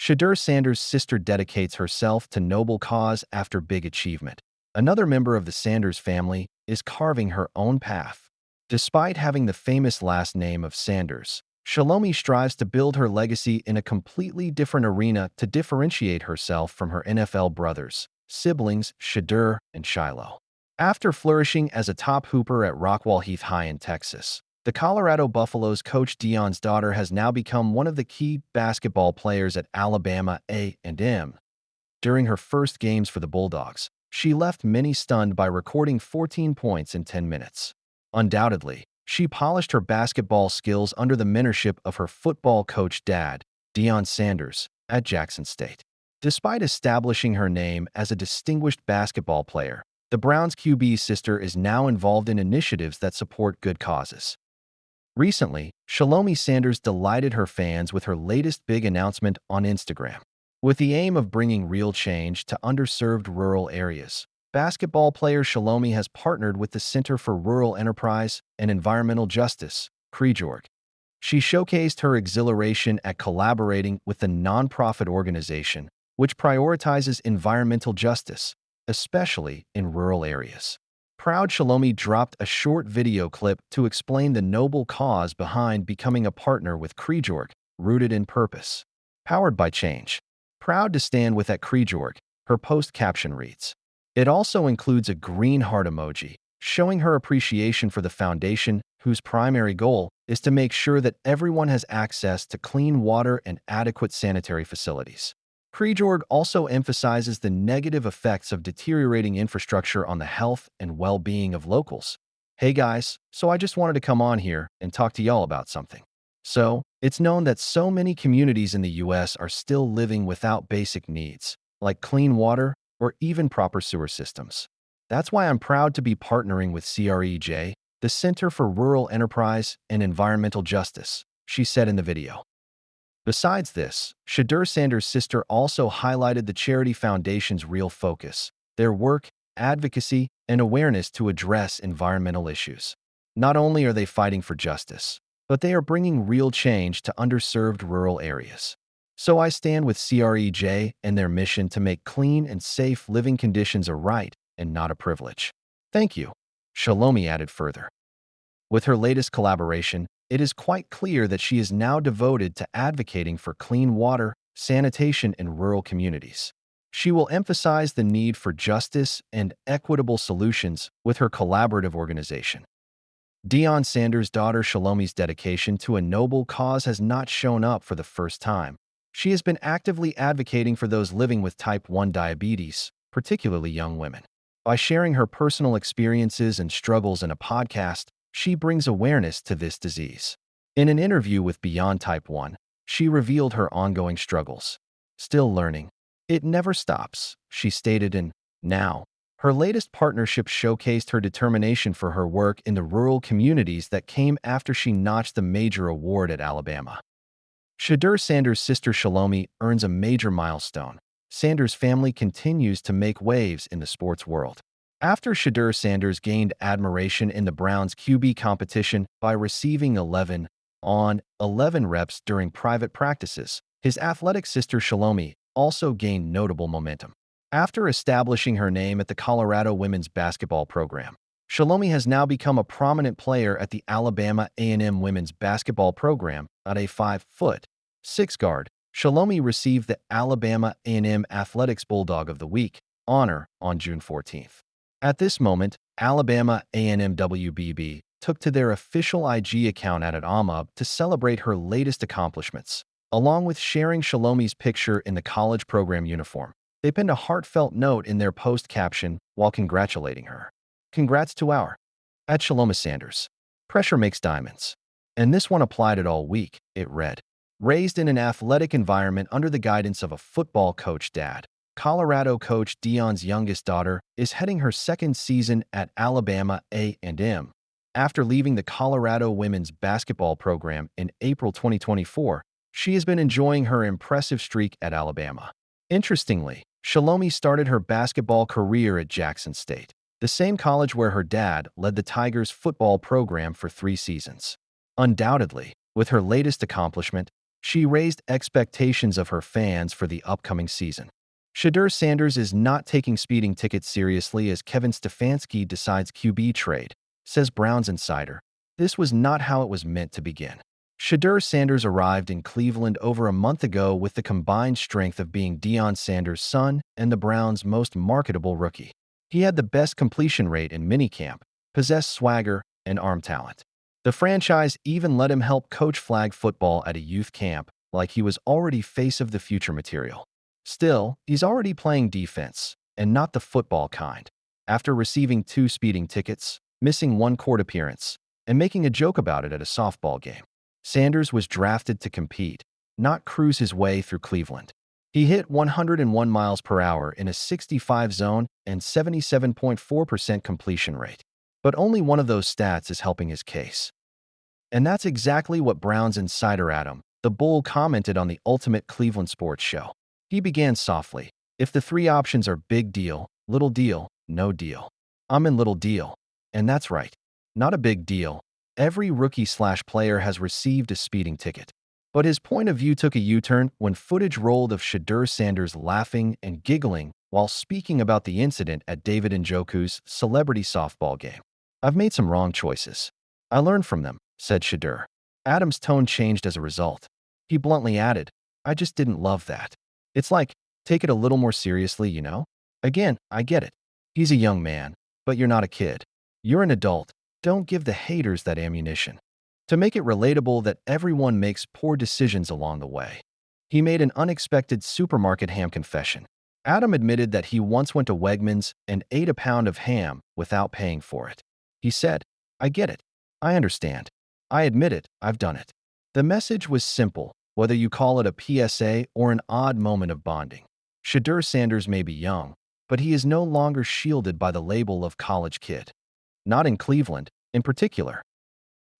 Shedeur Sanders' sister dedicates herself to noble cause after big achievement. Another member of the Sanders family is carving her own path. Despite having the famous last name of Sanders, Shalomi strives to build her legacy in a completely different arena to differentiate herself from her NFL brothers, siblings Shedeur and Shiloh. After flourishing as a top hooper at Rockwall Heath High in Texas, the Colorado Buffaloes coach Deion's daughter has now become one of the key basketball players at Alabama A&M. During her first games for the Bulldogs, she left many stunned by recording 14 points in 10 minutes. Undoubtedly, she polished her basketball skills under the mentorship of her football coach dad, Deion Sanders, at Jackson State. Despite establishing her name as a distinguished basketball player, the Browns' QB's sister is now involved in initiatives that support good causes. Recently, Shalomi Sanders delighted her fans with her latest big announcement on Instagram. With the aim of bringing real change to underserved rural areas, basketball player Shalomi has partnered with the Center for Rural Enterprise and Environmental Justice, CREJORG. She showcased her exhilaration at collaborating with the nonprofit organization, which prioritizes environmental justice, especially in rural areas. Proud Shalomi dropped a short video clip to explain the noble cause behind becoming a partner with CREJORG, rooted in purpose. Powered by change. Proud to stand with at CREJORG, her post caption reads. It also includes a green heart emoji, showing her appreciation for the foundation whose primary goal is to make sure that everyone has access to clean water and adequate sanitary facilities. CREJORG also emphasizes the negative effects of deteriorating infrastructure on the health and well-being of locals. Hey guys, so I just wanted to come on here and talk to y'all about something. So, it's known that so many communities in the US are still living without basic needs, like clean water or even proper sewer systems. That's why I'm proud to be partnering with CREJ, the Center for Rural Enterprise and Environmental Justice, she said in the video. Besides this, Shedeur Sanders' sister also highlighted the charity foundation's real focus, their work, advocacy, and awareness to address environmental issues. Not only are they fighting for justice, but they are bringing real change to underserved rural areas. So I stand with CREJ and their mission to make clean and safe living conditions a right and not a privilege. Thank you, Shalomi added further. With her latest collaboration, it is quite clear that she is now devoted to advocating for clean water, sanitation in rural communities. She will emphasize the need for justice and equitable solutions with her collaborative organization. Deion Sanders' daughter Shalomi's dedication to a noble cause has not shown up for the first time. She has been actively advocating for those living with type 1 diabetes, particularly young women. By sharing her personal experiences and struggles in a podcast, she brings awareness to this disease. In an interview with Beyond Type 1, she revealed her ongoing struggles. Still learning. It never stops, she stated in Now. Her latest partnership showcased her determination for her work in the rural communities that came after she notched the major award at Alabama. Shedeur Sanders' sister Shalomi earns a major milestone. Sanders' family continues to make waves in the sports world. After Shedeur Sanders gained admiration in the Browns' QB competition by receiving 11-on-11 reps during private practices, his athletic sister Shalomi also gained notable momentum. After establishing her name at the Colorado women's basketball program, Shalomi has now become a prominent player at the Alabama A&M women's basketball program. At a 5'6" guard, Shalomi received the Alabama A&M Athletics Bulldog of the Week honor on June 14th. At this moment, Alabama A&M WBB took to their official IG account at AMUB to celebrate her latest accomplishments. Along with sharing Shalomi's picture in the college program uniform, they penned a heartfelt note in their post caption while congratulating her. Congrats to our at Shalomi Sanders. Pressure makes diamonds. And this one applied it all week, it read. Raised in an athletic environment under the guidance of a football coach dad, Colorado coach Deion's youngest daughter is heading her second season at Alabama A&M. After leaving the Colorado women's basketball program in April 2024, she has been enjoying her impressive streak at Alabama. Interestingly, Shalomi started her basketball career at Jackson State, the same college where her dad led the Tigers football program for 3 seasons. Undoubtedly, with her latest accomplishment, She raised expectations of her fans for the upcoming season. Shedeur Sanders is not taking speeding tickets seriously as Kevin Stefanski decides QB trade, says Browns insider. This was not how it was meant to begin. Shedeur Sanders arrived in Cleveland over a month ago with the combined strength of being Deion Sanders' son and the Browns' most marketable rookie. He had the best completion rate in minicamp, possessed swagger, and arm talent. The franchise even let him help coach flag football at a youth camp, like he was already face of the future material. Still, he's already playing defense, and not the football kind. After receiving 2 speeding tickets, missing 1 court appearance, and making a joke about it at a softball game, Sanders was drafted to compete, not cruise his way through Cleveland. He hit 101 miles per hour in a 65 zone and 77.4% completion rate. But only one of those stats is helping his case. And that's exactly what Browns insider Adam, the Bull, commented on the Ultimate Cleveland Sports Show. He began softly. If the 3 options are big deal, little deal, no deal, I'm in little deal. And that's right. Not a big deal. Every rookie/player has received a speeding ticket. But his point of view took a U-turn when footage rolled of Shedeur Sanders laughing and giggling while speaking about the incident at David Njoku's celebrity softball game. I've made some wrong choices. I learned from them, said Shedeur. Adam's tone changed as a result. He bluntly added, I just didn't love that. It's like, take it a little more seriously, you know? Again, I get it. He's a young man, but you're not a kid. You're an adult. Don't give the haters that ammunition. To make it relatable that everyone makes poor decisions along the way. He made an unexpected supermarket ham confession. Adam admitted that he once went to Wegmans and ate a pound of ham without paying for it. He said, I get it. I understand. I admit it. I've done it. The message was simple, whether you call it a PSA or an odd moment of bonding. Shedeur Sanders may be young, but he is no longer shielded by the label of college kid. Not in Cleveland, in particular.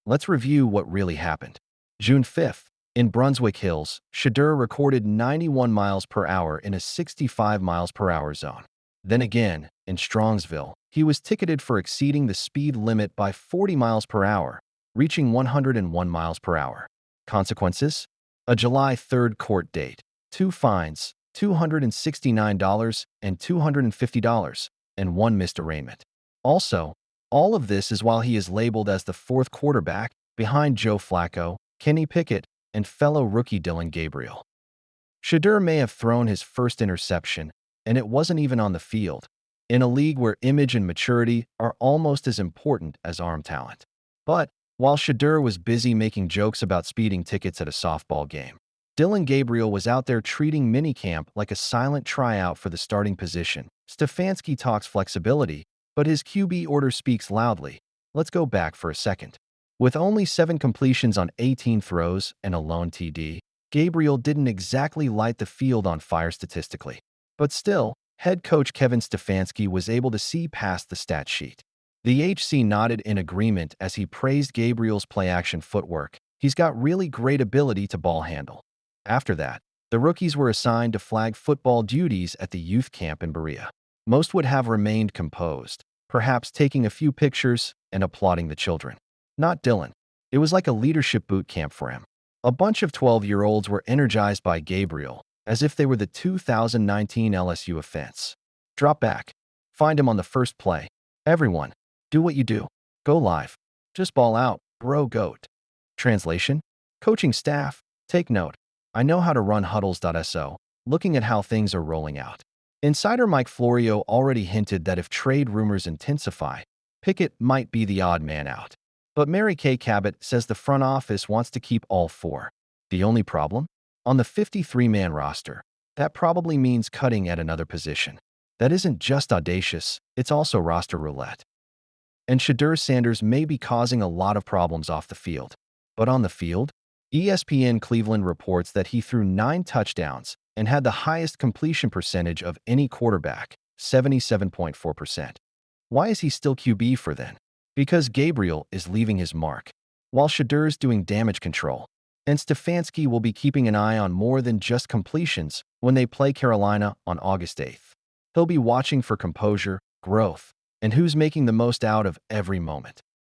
Let's review what really happened. June 5th, in Brunswick Hills, Shedeur recorded 91 miles per hour in a 65 miles per hour zone. Then again, in Strongsville, he was ticketed for exceeding the speed limit by 40 miles per hour, reaching 101 miles per hour. Consequences? A July 3rd court date, 2 fines, $269 and $250, and 1 missed arraignment. Also, all of this is while he is labeled as the 4th quarterback behind Joe Flacco, Kenny Pickett, and fellow rookie Dillon Gabriel. Shedeur may have thrown his first interception, and it wasn't even on the field, in a league where image and maturity are almost as important as arm talent. But while Shedeur was busy making jokes about speeding tickets at a softball game, Dillon Gabriel was out there treating minicamp like a silent tryout for the starting position. Stefanski talks flexibility, but his QB order speaks loudly. Let's go back for a second. With only 7 completions on 18 throws and a lone TD, Gabriel didn't exactly light the field on fire statistically. But still, head coach Kevin Stefanski was able to see past the stat sheet. The HC nodded in agreement as he praised Gabriel's play-action footwork. He's got really great ability to ball handle. After that, the rookies were assigned to flag football duties at the youth camp in Berea. Most would have remained composed, perhaps taking a few pictures and applauding the children. Not Dillon. It was like a leadership boot camp for him. A bunch of 12-year-olds were energized by Gabriel, as if they were the 2019 LSU offense. Drop back. Find him on the first play. Everyone, do what you do. Go live. Just ball out, bro goat. Translation? Coaching staff, take note. I know how to run huddles.so, looking at how things are rolling out. Insider Mike Florio already hinted that if trade rumors intensify, Pickett might be the odd man out. But Mary Kay Cabot says the front office wants to keep all 4. The only problem? On the 53-man roster, that probably means cutting at another position. That isn't just audacious, it's also roster roulette. And Shedeur Sanders may be causing a lot of problems off the field. But on the field, ESPN Cleveland reports that he threw 9 touchdowns and had the highest completion percentage of any quarterback, 77.4%. Why is he still QB for then? Because Gabriel is leaving his mark, while Shedeur's doing damage control. And Stefanski will be keeping an eye on more than just completions when they play Carolina on August 8th. He'll be watching for composure, growth, and who's making the most out of every moment.